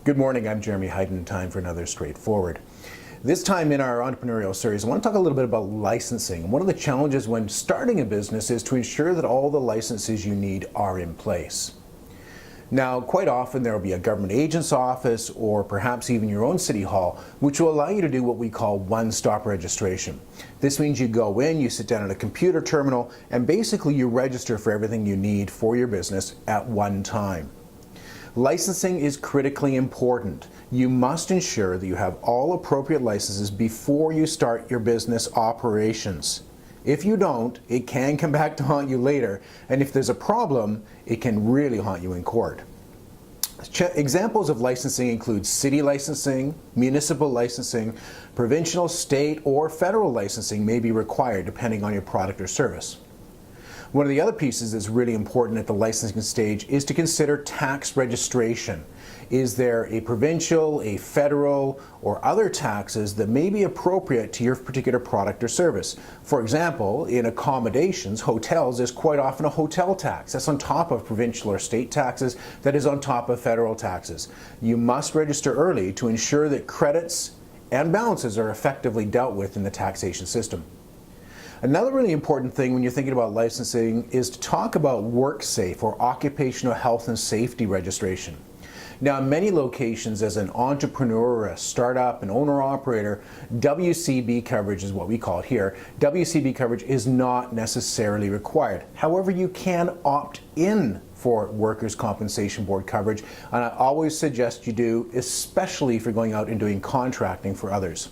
Good morning, I'm Jeremy Hayden. Time for another Straightforward. This time in our entrepreneurial series, I want to talk a little bit about licensing. One of the challenges when starting a business is to ensure that all the licenses you need are in place. Now, quite often there will be a government agent's office or perhaps even your own city hall, which will allow you to do what we call one-stop registration. This means you go in, you sit down at a computer terminal, and basically you register for everything you need for your business at one time. Licensing is critically important. You must ensure that you have all appropriate licenses before you start your business operations. If you don't, it can come back to haunt you later, and if there's a problem, it can really haunt you in court. Examples of licensing include city licensing, municipal licensing, provincial, state, or federal licensing may be required depending on your product or service. One of the other pieces that's really important at the licensing stage is to consider tax registration. Is there a provincial, a federal, or other taxes that may be appropriate to your particular product or service? For example, in accommodations, hotels, there's quite often a hotel tax. That's on top of provincial or state taxes, that is on top of federal taxes. You must register early to ensure that credits and balances are effectively dealt with in the taxation system. Another really important thing when you're thinking about licensing is to talk about WorkSafe or occupational health and safety registration. Now, in many locations, as an entrepreneur, a startup, an owner-operator, WCB coverage is what we call it here. WCB coverage is not necessarily required. However, you can opt in for Workers' Compensation Board coverage, and I always suggest you do, especially if you're going out and doing contracting for others.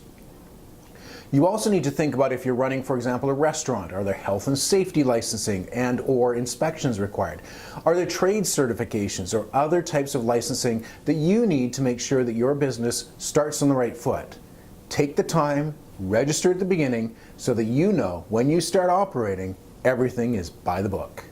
You also need to think about if you're running, for example, a restaurant. Are there health and safety licensing and or inspections required? Are there trade certifications or other types of licensing that you need to make sure that your business starts on the right foot? Take the time, register at the beginning so that you know when you start operating, everything is by the book.